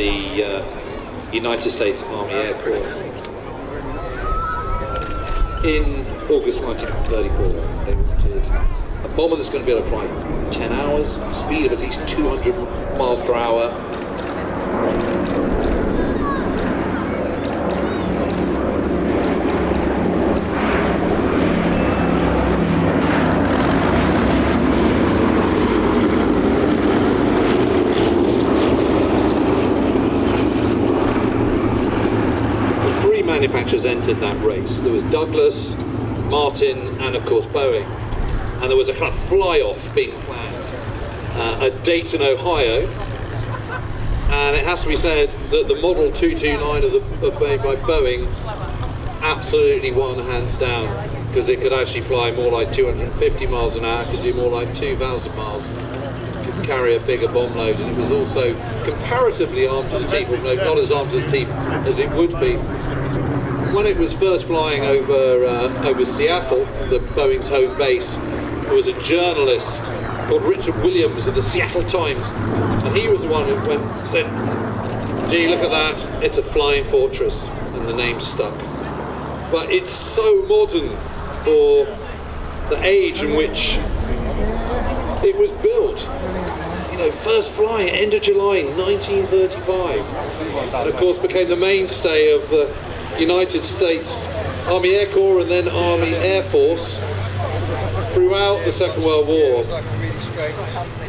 the United States Army Air Corps. In August 1934, they wanted a bomber that's going to be able to fly 10 hours, speed of at least 200 miles per hour. Manufacturers entered that race. There was Douglas, Martin, and of course Boeing. And there was a kind of fly-off being planned at Dayton, Ohio. And it has to be said that the Model 229 made by Boeing absolutely won hands down, because it could actually fly more like 250 miles an hour, could do more like 2,000 miles, could carry a bigger bomb load, and it was also comparatively armed to the teeth, although not as armed to the teeth as it would be. When it was first flying over Seattle, Boeing's home base, there was a journalist called Richard Williams of the Seattle Times, and he was the one who said, "Gee, look at that, it's a flying fortress," and the name stuck. But it's so modern for the age in which it was built. You know, first flying end of July 1935, and of course became the mainstay of the United States Army Air Corps and then Army Air Force throughout the Second World War.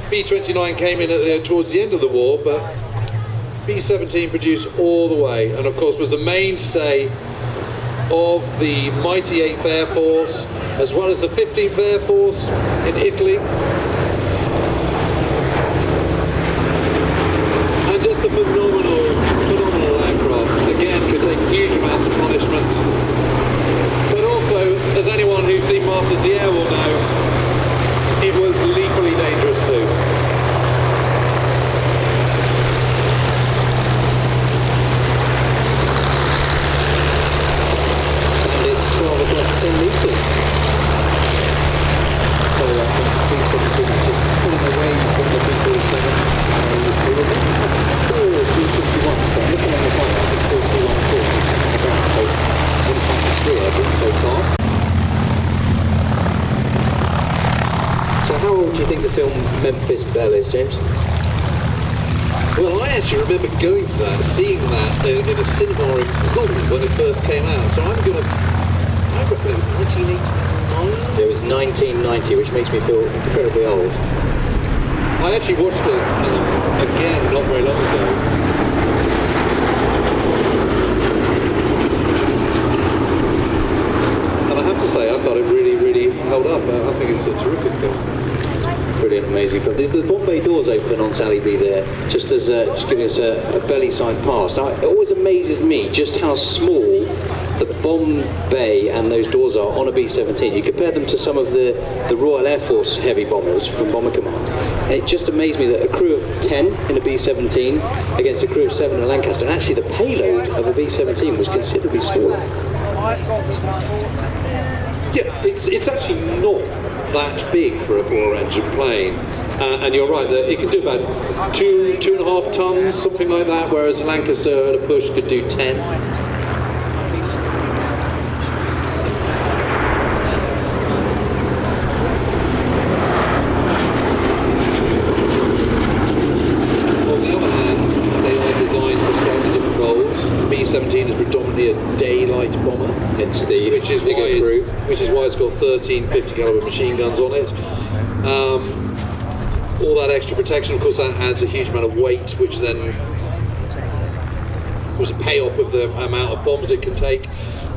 B-29 came in towards the end of the war, but B-17 produced all the way, and of course was the mainstay of the mighty 8th Air Force, as well as the 15th Air Force in Italy. And just a phenomenal aircraft. Again, could take huge amounts of punishment. But also, as anyone who's seen Masters of the Air will know, it was lethally dangerous too. And it's 12 o'clock 10 metres. So I think B-17 is just pulling away from the B-47. We were meant to have 4 B-51s, but looking on the phone, it's still 214 sitting on the ground, so wouldn't have to clear so far. So how old do you think the film Memphis Belle is, James? Well, I actually remember going to that, seeing that in a cinema in Hull when it first came out, so I reckon it was 1989? It was 1990, which makes me feel incredibly old. I actually watched it again not very long ago. And I have to say, I thought it really, really held up. I think it's a terrific film. It's a brilliant, amazing film. The Bombay doors open on Sally B there, just giving us a belly side pass. Now, it always amazes me just how small the bomb bay and those doors are on a B-17. You compare them to some of the Royal Air Force heavy bombers from Bomber Command, and it just amazed me that a crew of 10 in a B-17 against a crew of 7 in a Lancaster, and actually the payload of a B-17 was considerably smaller. Yeah, it's actually not that big for a 4-engine plane. And you're right, that it could do about 2.5 tons, something like that, whereas a Lancaster at a push could do 10. B-17 is predominantly a daylight bomber. It's the which is why it's got 13 50 caliber machine guns on it. All that extra protection, of course, that adds a huge amount of weight, which then was a payoff of the amount of bombs it can take.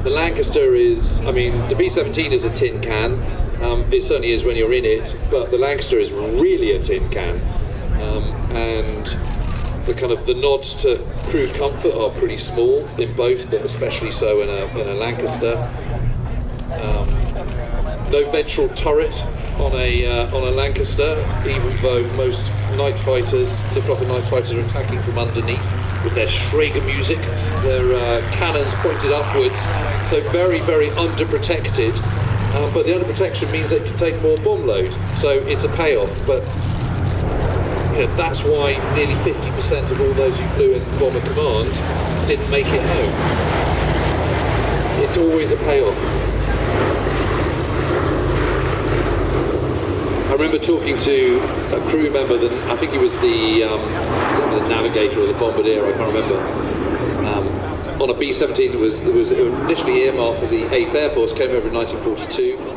The Lancaster is, I mean, the B-17 is a tin can. It certainly is when you're in it, but the Lancaster is really a tin can, and the nods to crew comfort are pretty small in both, but especially so in a Lancaster. No ventral turret on a Lancaster, even though most night fighters, Luftwaffe night fighters, are attacking from underneath with their Schrager music, their cannons pointed upwards, so very, very underprotected. But the underprotection means they can take more bomb load, so it's a payoff. But that's why nearly 50% of all those who flew in Bomber Command didn't make it home. It's always a payoff. I remember talking to a crew member, that I think he was the navigator or the bombardier, I can't remember, on a B-17 that was initially earmarked for the 8th Air Force, came over in 1942.